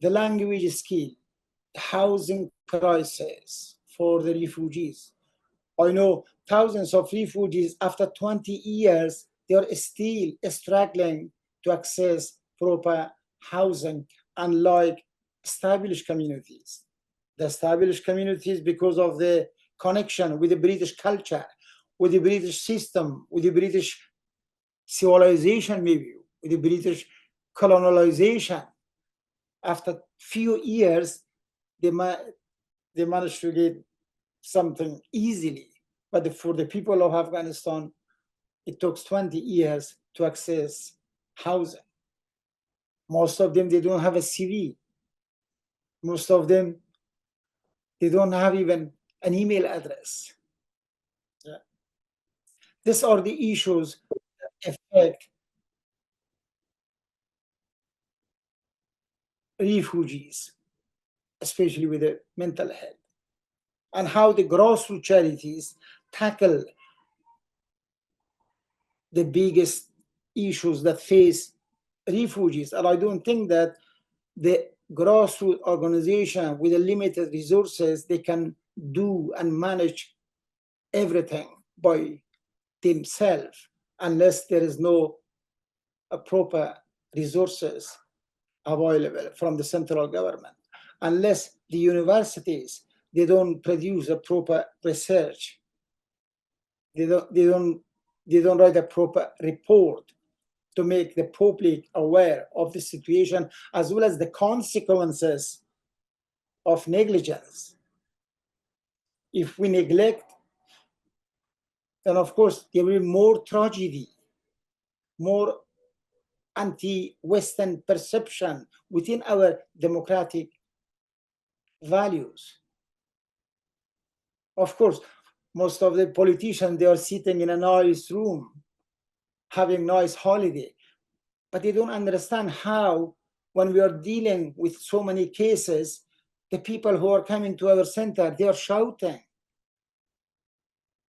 the language skill, housing crisis for the refugees. I know thousands of refugees after 20 years, they are still struggling to access proper housing, unlike established communities. The established communities, because of the connection with the British culture, with the British system, with the British civilization, maybe, with the British colonization, after few years, they managed to get something easily. But for the people of Afghanistan, it took 20 years to access housing. Most of them, they don't have a CV. Most of them, they don't have even an email address. Yeah. These are the issues that affect refugees, especially with the mental health, and how the grassroots charities tackle the biggest issues that face refugees. And I don't think that the grassroots organization with the limited resources, they can do and manage everything by themselves unless there is no proper resources available from the central government, unless the universities, they don't produce a proper research, they don't write a proper report to make the public aware of the situation as well as the consequences of negligence. If we neglect, then of course there will be more tragedy, more anti-Western perception within our democratic values. Of course, most of the politicians, they are sitting in a nice room, having nice holiday, but they don't understand how, when we are dealing with so many cases, the people who are coming to our center, they are shouting,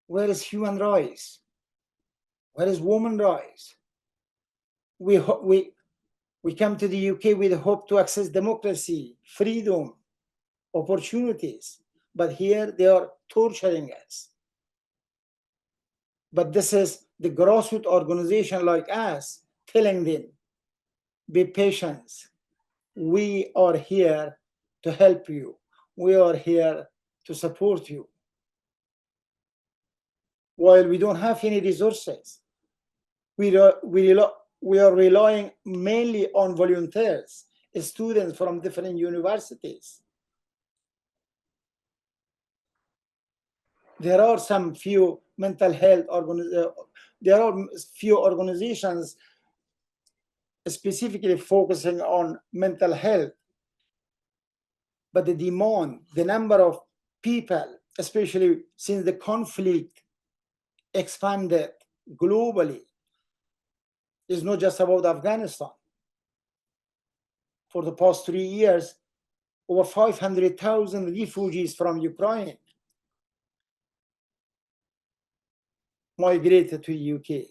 where is human rights? Where is women rights? We come to the UK with the hope to access democracy, freedom, opportunities, but here they are torturing us. But this is the grassroots organization like us telling them, be patient. We are here to help you. We are here to support you. While we don't have any resources, we are relying mainly on volunteers, students from different universities. There are some few mental health there are few organizations specifically focusing on mental health, but the demand, the number of people, especially since the conflict expanded globally, is not just about Afghanistan. For the past 3 years, over 500,000 refugees from Ukraine migrated to the UK.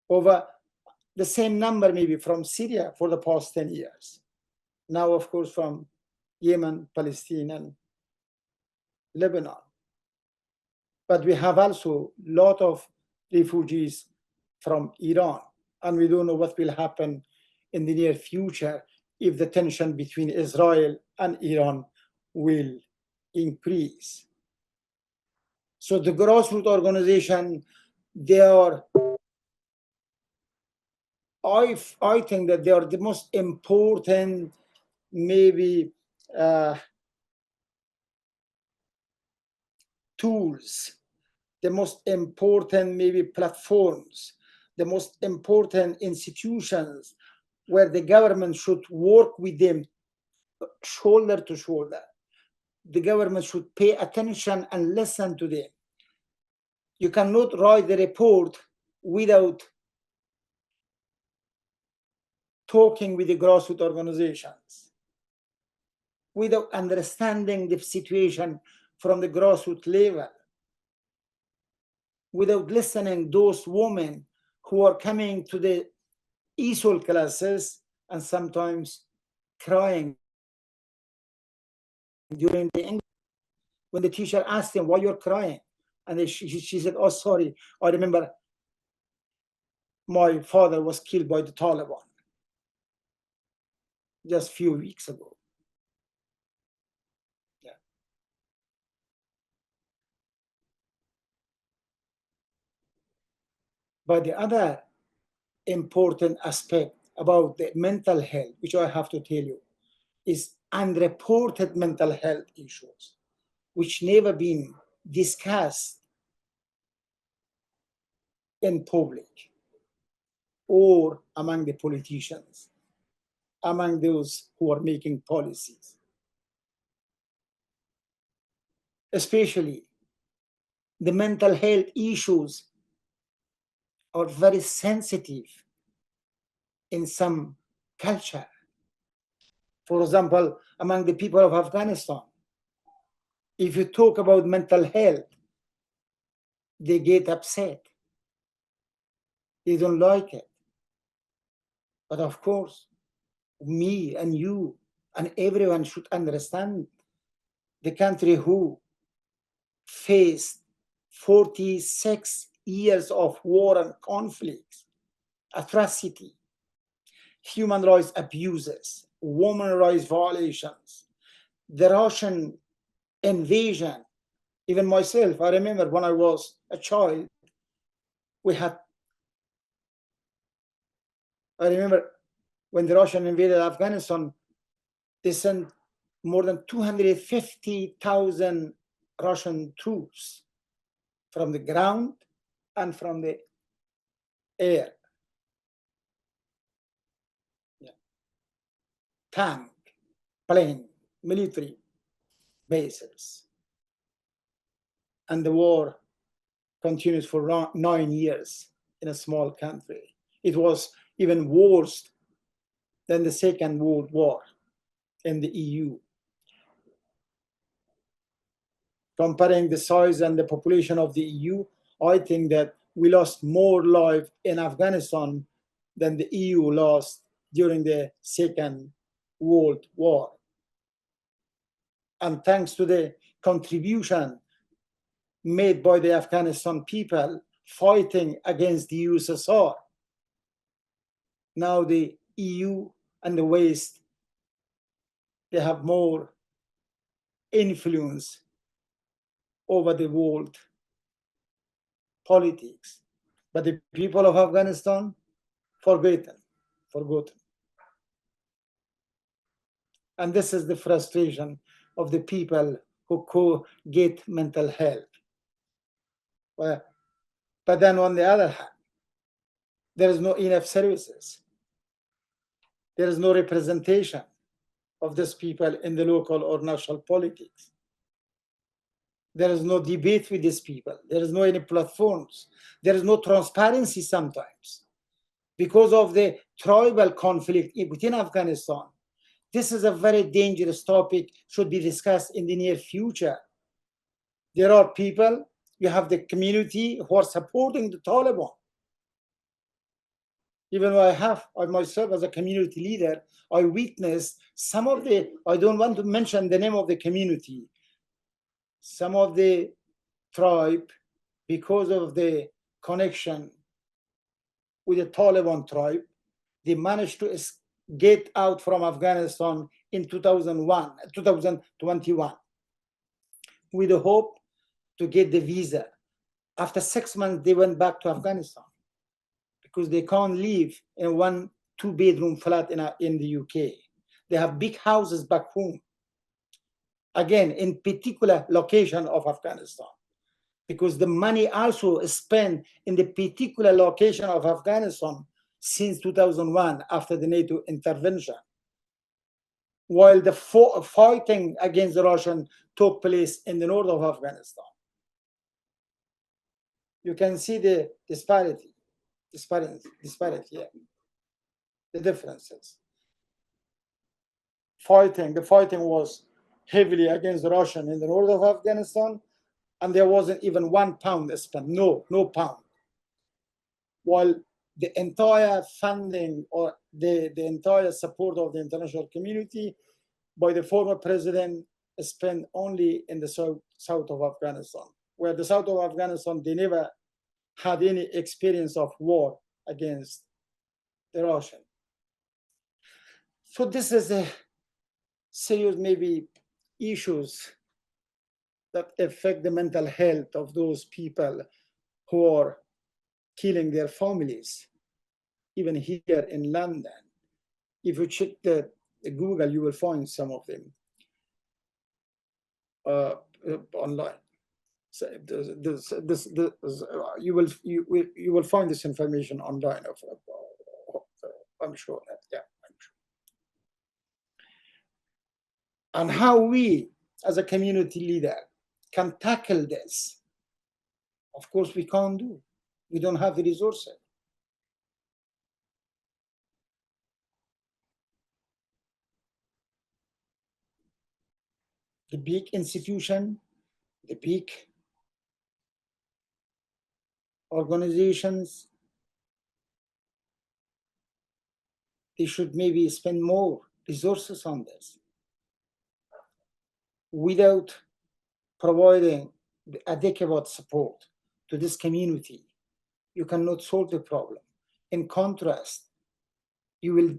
Over the same number maybe from Syria for the past 10 years. Now, of course, from Yemen, Palestine, and Lebanon. But we have also a lot of refugees from Iran, and we don't know what will happen in the near future if the tension between Israel and Iran will increase. So the grassroots organization, they are, I think that they are the most important, maybe, tools, the most important, maybe, platforms, the most important institutions where the government should work with them shoulder to shoulder. The government should pay attention and listen to them. You cannot write the report without talking with the grassroots organizations, without understanding the situation from the grassroots level, without listening those women who are coming to the ESOL classes and sometimes crying during the English. When the teacher asked him, why you're crying? And she said, oh, sorry, I remember my father was killed by the Taliban just a few weeks ago. Yeah. But the other important aspect about the mental health, which I have to tell you, is unreported mental health issues, which never been discussed in public or among the politicians, among those who are making policies. Especially the mental health issues are very sensitive in some culture. For example, among the people of Afghanistan, if you talk about mental health, they get upset. They don't like it. But of course, me and you and everyone should understand the country who faced 46 years of war and conflicts, atrocity, human rights abuses, women rights violations, the Russian invasion. Even myself, I remember when I was a child, I remember when the Russian invaded Afghanistan, they sent more than 250,000 Russian troops from the ground and from the air. Yeah. Tank, plane, military bases. And the war continues for 9 years in a small country. It was even worse than the Second World War in the EU. Comparing the size and the population of the EU, I think that we lost more lives in Afghanistan than the EU lost during the Second World War. And thanks to the contribution made by the Afghanistan people fighting against the USSR, now the EU and the West, they have more influence over the world politics. But the people of Afghanistan, forgotten. And this is the frustration of the people who get mental health. But then on the other hand, there is no enough services. There is no representation of these people in the local or national politics. There is no debate with these people. There is no any platforms. There is no transparency sometimes. Because of the tribal conflict within Afghanistan, this is a very dangerous topic, should be discussed in the near future. There are people, you have the community who are supporting the Taliban. Even though I myself as a community leader, I witnessed some of the, I don't want to mention the name of the community, some of the tribe, because of the connection with the Taliban tribe, they managed to get out from Afghanistan in 2021, with the hope to get the visa. After 6 months, they went back to Afghanistan because they can't live in a 1-2 bedroom flat in the UK. They have big houses back home. Again, in particular location of Afghanistan, because the money also is spent in the particular location of Afghanistan since 2001 after the NATO intervention, while the fighting against the Russian took place in the north of Afghanistan. You can see the disparity, yeah, the differences. The fighting was heavily against the Russian in the north of Afghanistan, and there wasn't even £1 spent, no pound. While the entire funding or the entire support of the international community by the former president spent only in the south of Afghanistan, where the south of Afghanistan, they never had any experience of war against the Russian. So this is a serious maybe issues that affect the mental health of those people who are killing their families, even here in London. If you check the Google, you will find some of them online. So you will find this information online. I'm sure that, yeah, I'm sure. And how we, as a community leader, can tackle this? Of course, we can't do. We don't have the resources. The big institution, the big organizations, they should maybe spend more resources on this. Without providing the adequate support to this community, you cannot solve the problem. In contrast, you will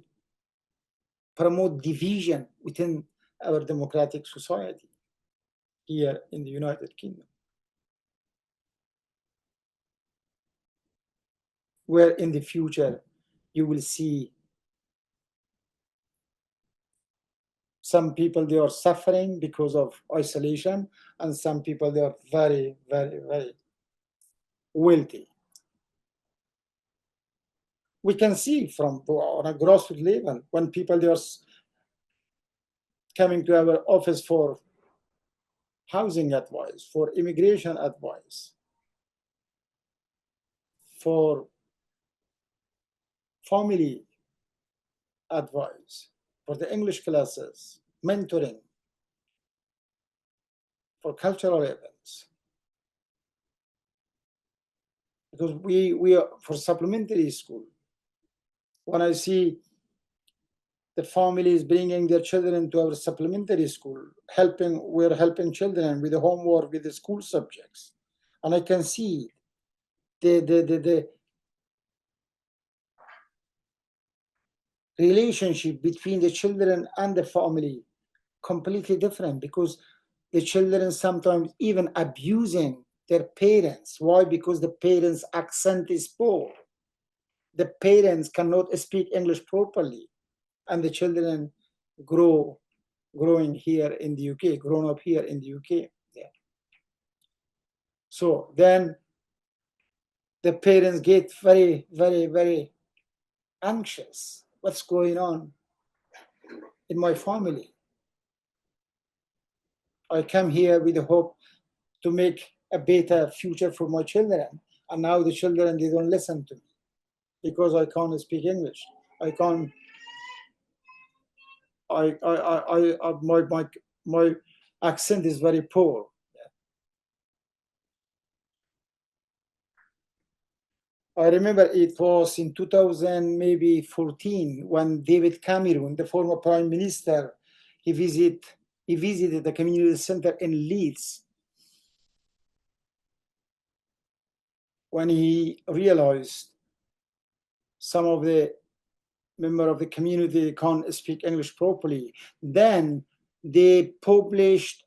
promote division within our democratic society here in the United Kingdom, where in the future you will see some people, they are suffering because of isolation, and some people, they are very, very, very wealthy. We can see from on a grassroots level when people, they are coming to our office for housing advice, for immigration advice, for family advice, for the English classes, mentoring, for cultural events. Because we are for supplementary school. When I see the families bringing their children to our supplementary school, we're helping children with the homework, with the school subjects. And I can see the relationship between the children and the family completely different, because the children sometimes even abusing their parents. Why? Because the parents' accent is poor. The parents cannot speak English properly, and the children growing here in the UK, grown up here in the UK. Yeah. So then the parents get very, very, very anxious. What's going on in my family? I come here with the hope to make a better future for my children, and now the children, they don't listen to me because I can't speak English. I can't. My accent is very poor. I remember it was in 2000, maybe 14, when David Cameron, the former prime minister, he visited the community center in Leeds, when he realized some of the members of the community can't speak English properly. Then they published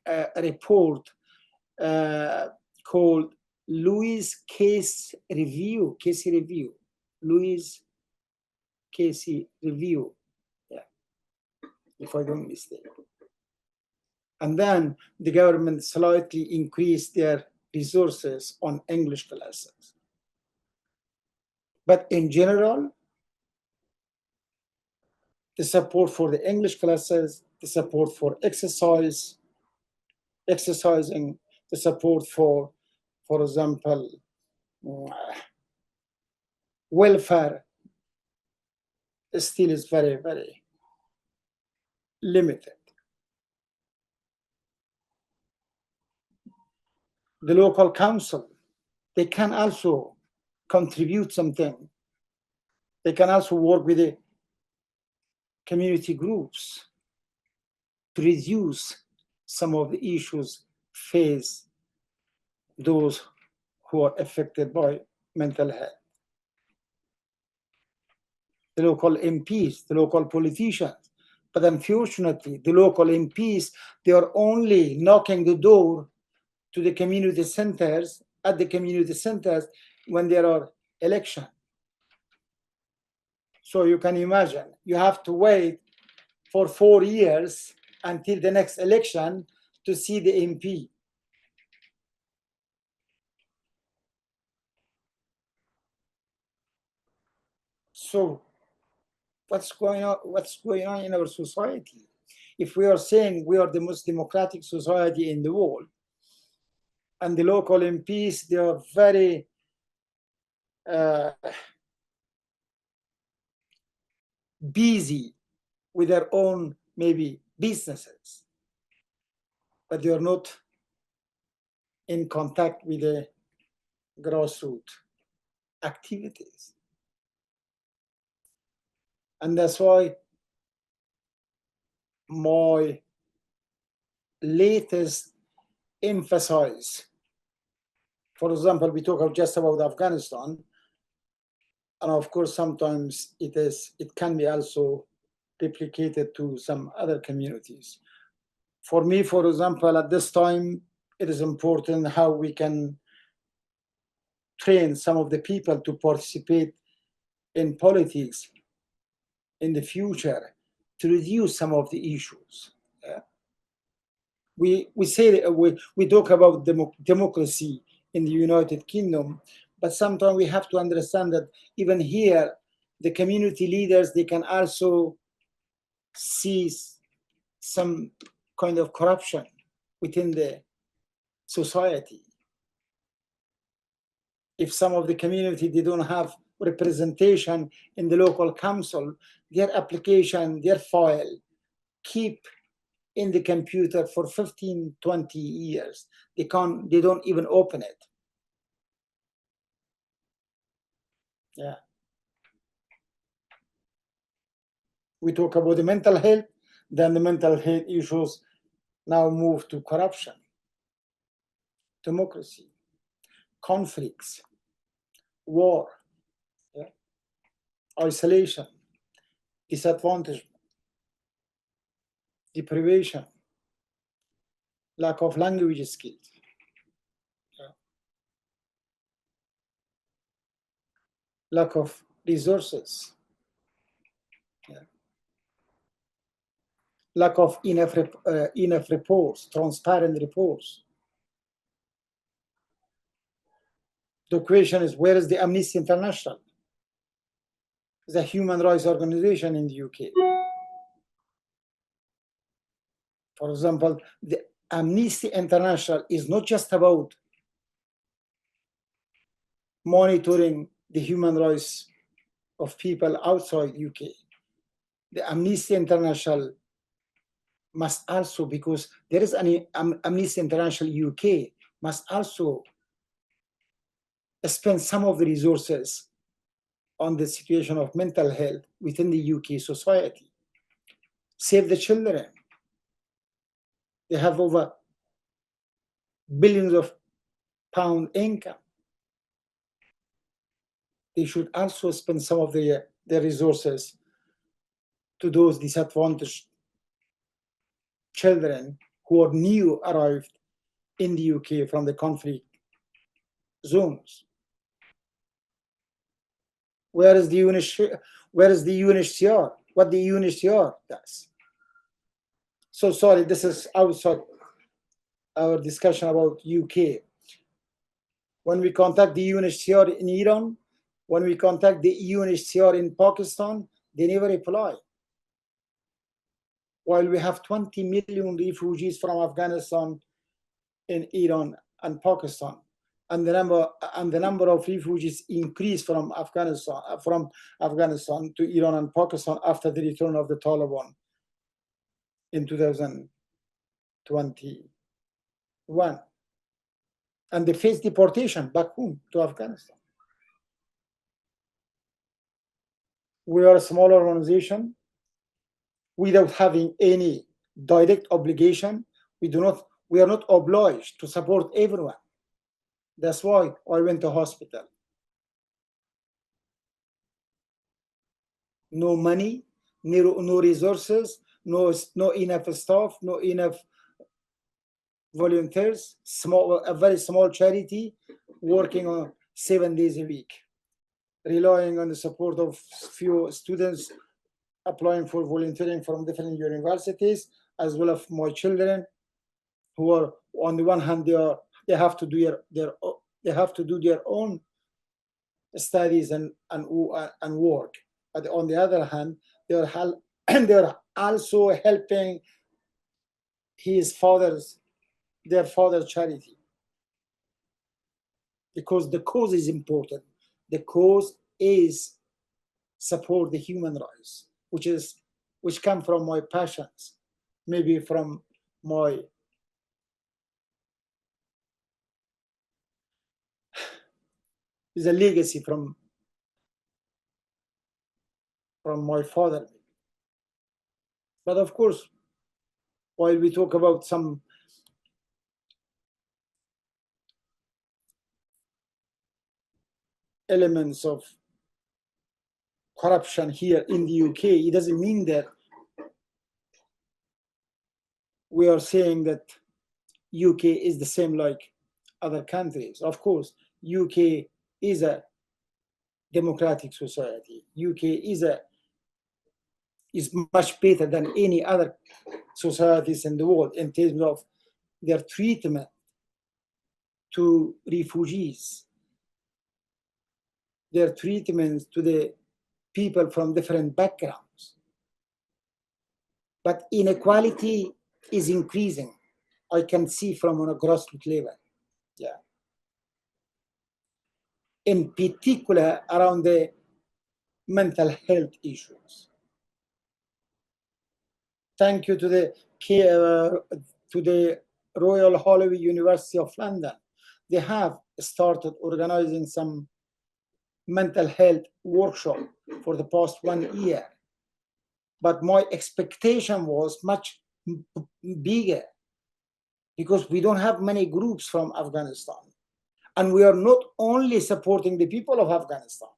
a report called Case Review, Louis Casey Review, yeah, if I don't mistake. And then the government slightly increased their resources on English classes. But in general, the support for the English classes, the support for exercising, the support for example, welfare still is very, very limited. The local council, they can also contribute something They can also work with the community groups to reduce some of the issues faced those who are affected by mental health. The local MPs, the local politicians. But unfortunately, the local MPs, they are only knocking the door to the community centers, at the community centers, when there are elections. So you can imagine, you have to wait for 4 years until the next election to see the MP. So what's going on in our society? If we are saying we are the most democratic society in the world, and the local MPs, they are very busy with their own maybe businesses, but they are not in contact with the grassroots activities. And that's why my latest emphasis, for example, we talk just about Afghanistan, and of course sometimes it can be also replicated to some other communities. For me, for example, at this time, it is important how we can train some of the people to participate in politics in the future to reduce some of the issues. We say we talk about democracy in the United Kingdom, but sometimes we have to understand that even here, the community leaders, they can also see some kind of corruption within the society. If some of the community, they don't have representation in the local council, their application, their file keep in the computer for 15, 20 years. They don't even open it. Yeah. We talk about the mental health, then the mental health issues now move to corruption, democracy, conflicts, war, yeah, isolation, disadvantage, deprivation, lack of language skills, yeah, lack of resources, yeah, lack of enough reports, transparent reports. The question is, where is the Amnesty International, the human rights organization in the UK? For example, the Amnesty International is not just about monitoring the human rights of people outside UK. The Amnesty International must also, because there is an Amnesty International UK, must also spend some of the resources on the situation of mental health within the UK society. Save the Children. They have over billions of pound income. They should also spend some of their resources to those disadvantaged children who are new arrived in the UK from the conflict zones. Where is the UNHCR? What the UNHCR does? So sorry, this is outside our discussion about UK. When we contact the UNHCR in Iran, when we contact the UNHCR in Pakistan, they never reply. While we have 20 million refugees from Afghanistan in Iran and Pakistan, and the number of refugees increased from Afghanistan to Iran and Pakistan after the return of the Taliban in 2021, and they face deportation back home to Afghanistan. We are a small organization without having any direct obligation. We are not obliged to support everyone. That's why I went to hospital. No money, no resources, no enough staff, no enough volunteers, a very small charity working on 7 days a week, relying on the support of few students applying for volunteering from different universities, as well as my children, who are, on the one hand, they have to do their own studies and work, but on the other hand, they're also helping their father's charity, because the cause is important. The cause is support the human rights, which come from my passions, maybe from is a legacy from my father. But of course, while we talk about some elements of corruption here in the UK, it doesn't mean that we are saying that UK is the same like other countries. Of course, UK is a democratic society. UK is much better than any other societies in the world in terms of their treatment to refugees, their treatment to the people from different backgrounds. But inequality is increasing. I can see from on a grassroots level. Yeah. In particular, around the mental health issues. Thank you to the Royal Holloway University of London. They have started organizing some mental health workshop for the past 1 year. But my expectation was much bigger, because we don't have many groups from Afghanistan. And we are not only supporting the people of Afghanistan.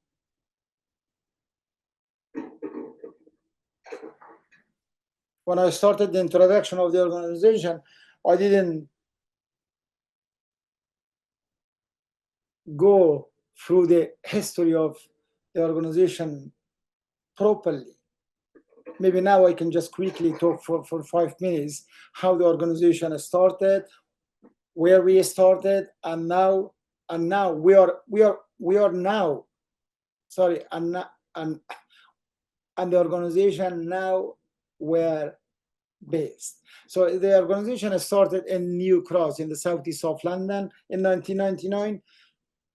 When I started the introduction of the organization, I didn't go through the history of the organization properly. Maybe now I can just quickly talk for 5 minutes how the organization started, where we started, and now we are now, sorry, and the organization now were based. So the organization started in New Cross in the southeast of London in 1999,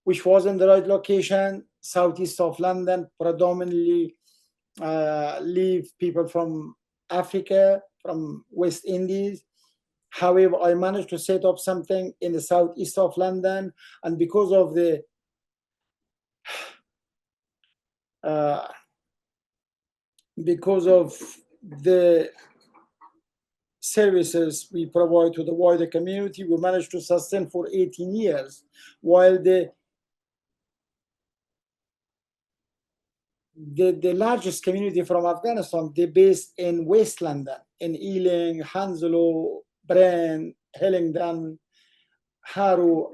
which wasn't the right location. Southeast of London predominantly live people from Africa, from West Indies. However, I managed to set up something in the southeast of London, and because of the services we provide to the wider community, we managed to sustain for 18 years, while the largest community from Afghanistan, they're based in West London, in Ealing, Hounslow, Brent, Hillingdon, Harrow,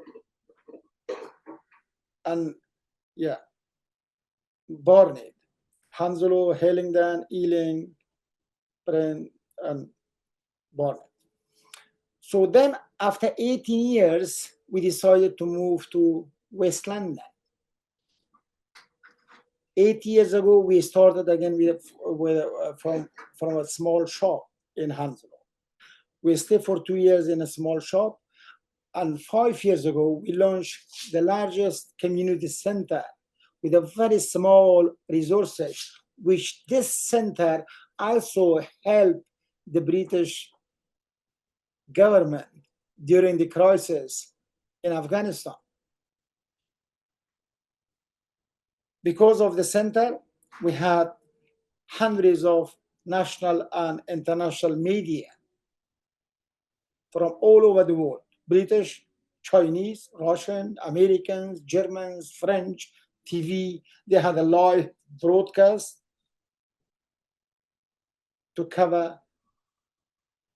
and Barnet. Hounslow, Hillingdon, Ealing, Brent, and Barnet. So then, after 18 years, we decided to move to West London. 8 years ago, we started again from a small shop in Hounslow. We stayed for 2 years in a small shop, and 5 years ago, we launched the largest community center with a very small resources, which this center also helped the British government during the crisis in Afghanistan. Because of the center, we had hundreds of national and international media from all over the world, British, Chinese, Russian, Americans, Germans, French, TV. They had a live broadcast to cover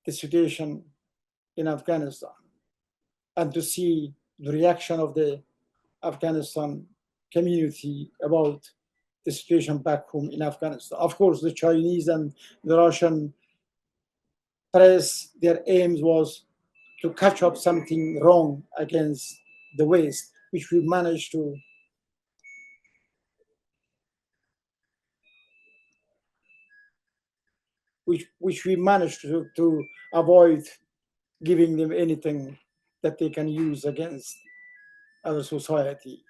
the situation in Afghanistan and to see the reaction of the Afghanistan community about the situation back home in Afghanistan. Of course, the Chinese and the Russian press, their aims was to catch up something wrong against the West, which we managed to to avoid giving them anything that they can use against our society.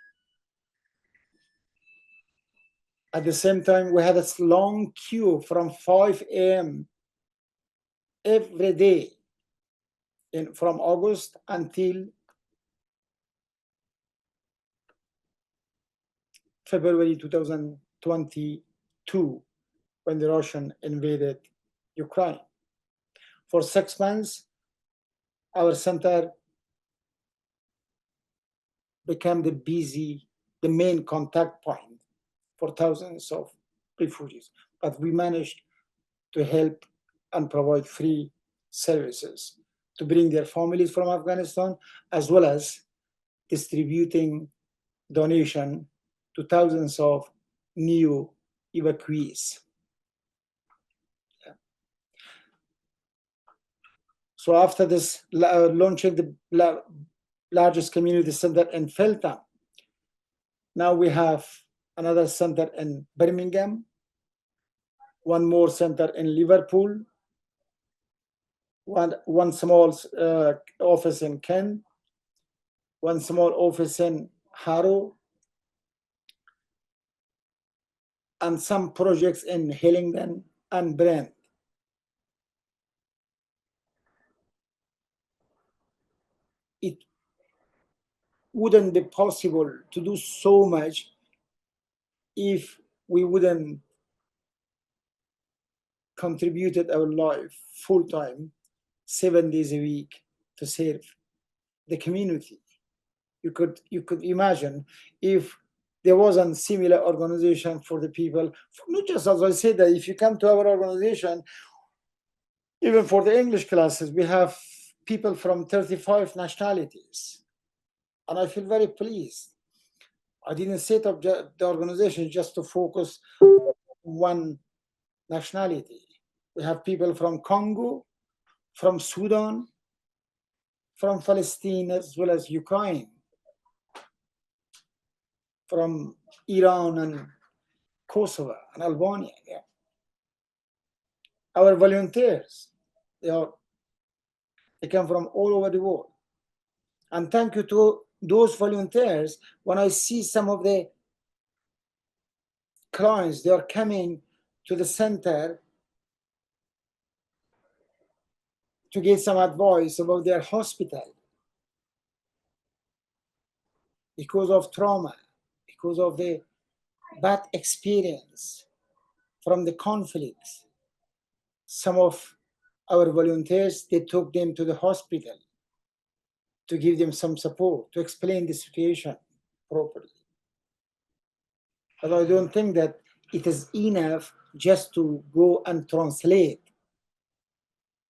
At the same time, we had a long queue from 5 a.m. every day from August until February 2022, when the Russian invaded Ukraine. For 6 months, our center became the main contact point for thousands of refugees. But we managed to help and provide free services to bring their families from Afghanistan, as well as distributing donation to thousands of new evacuees. So after this, launching the largest community center in Feltham, now we have another center in Birmingham, one more center in Liverpool, one small office in Kent, one small office in Harrow, and some projects in Hillingdon and Brent. It wouldn't be possible to do so much if we wouldn't contributed our life full-time, 7 days a week to serve the community. You could imagine if there wasn't similar organization for the people, not just as I said, that if you come to our organization, even for the English classes, we have people from 35 nationalities. And I feel very pleased. I didn't set up the organization just to focus on one nationality. We have people from Congo, from Sudan, from Palestine, as well as Ukraine, from Iran and Kosovo and Albania. Yeah. Our volunteers, they come from all over the world. And thank you to those volunteers. When I see some of the clients, they are coming to the center to get some advice about their hospital because of trauma, because of the bad experience from the conflicts. Some of our volunteers, they took them to the hospital to give them some support, to explain the situation properly. But I don't think that it is enough just to go and translate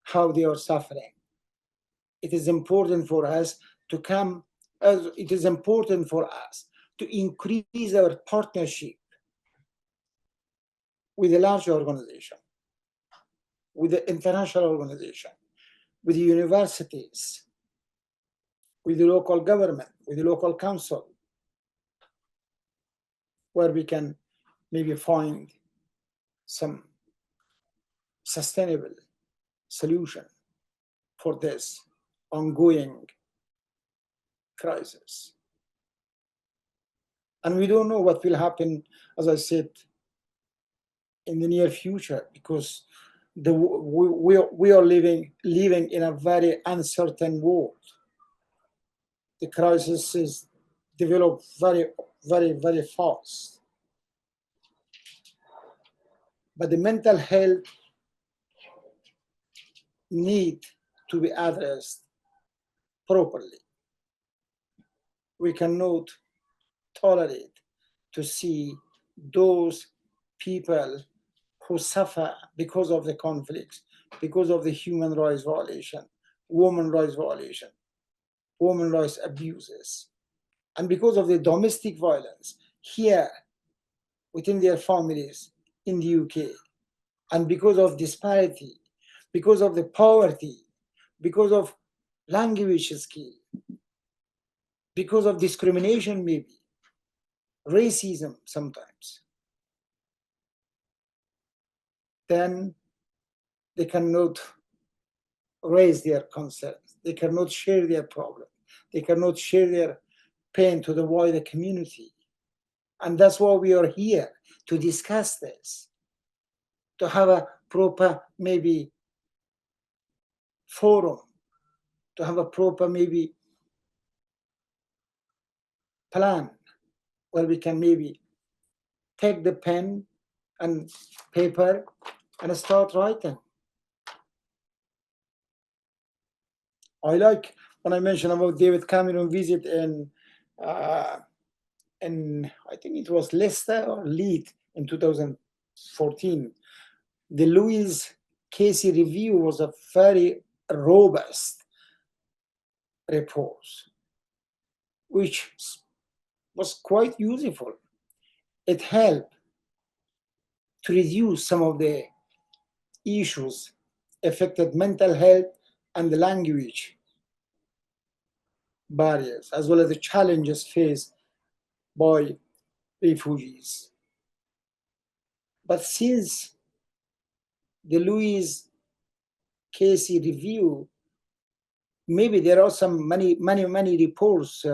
how they are suffering. It is important for us to come, it is important for us to increase our partnership with a large organization, with the international organization, with the universities, with the local government, with the local council, where we can maybe find some sustainable solution for this ongoing crisis. And we don't know what will happen, as I said, in the near future, because we are living in a very uncertain world. The crisis is developed very, very, very fast. but the mental health need to be addressed properly. We cannot tolerate to see those people who suffer because of the conflicts, because of the human rights violation, women rights violation, women rights abuses, and because of the domestic violence here within their families in the UK, and because of disparity, because of the poverty, because of language skill, because of discrimination, maybe racism sometimes, then they cannot raise their concerns. They cannot share their problem. They cannot share their pain to the wider community. And that's why we are here, to discuss this, to have a proper, maybe, forum, to have a proper, maybe, plan where we can maybe take the pen and paper and start writing. I like when I mentioned about David Cameron visit in I think it was Leicester or Leeds in 2014. The Louise Casey review was a very robust report, which was quite useful. It helped to reduce some of the issues affected mental health and the language barriers, as well as the challenges faced by refugees. But since the Louise Casey review, maybe there are some many reports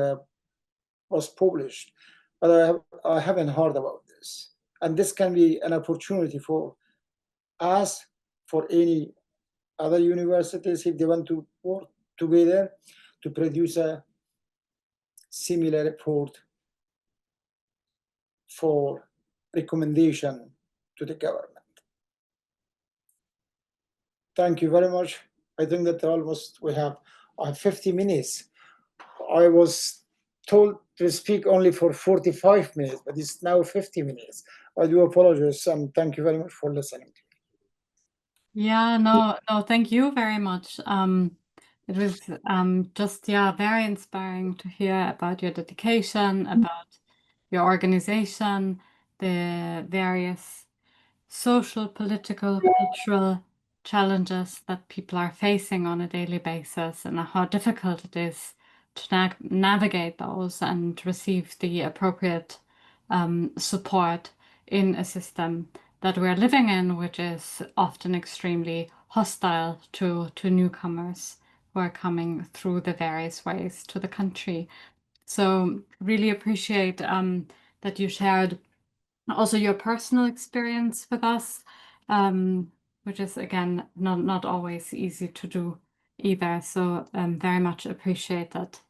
was published, but I haven't heard about this. And this can be an opportunity for us, for any other universities, if they want to work together to produce a similar report for recommendation to the government. Thank you very much. I think that almost we have 50 minutes. I was told to speak only for 45 minutes, but it's now 50 minutes. I do apologize, and thank you very much for listening. Yeah, no, thank you very much. It was just, very inspiring to hear about your dedication, about your organization, the various social, political, cultural challenges that people are facing on a daily basis, and how difficult it is to navigate those and receive the appropriate support in a system that we're living in, which is often extremely hostile to newcomers who are coming through the various ways to the country. So really appreciate that you shared also your personal experience with us, which is, again, not always easy to do either. So very much appreciate that.